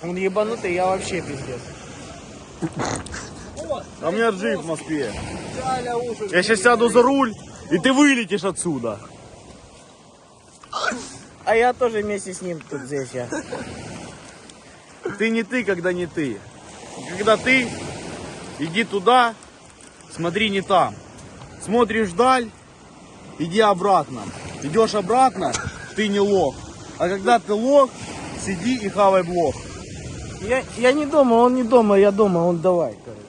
Он ебанутый, я вообще пиздец. А у меня джип в Москве. Я сейчас сяду за руль, и ты вылетишь отсюда. А я тоже вместе с ним тут здесь я. Ты не ты, когда не ты. Когда ты, иди туда, смотри не там. Смотришь вдаль, иди обратно. Идешь обратно, ты не лох. А когда ты лох, сиди и хавай блох. Я не дома, он не дома, я дома, он давай, короче.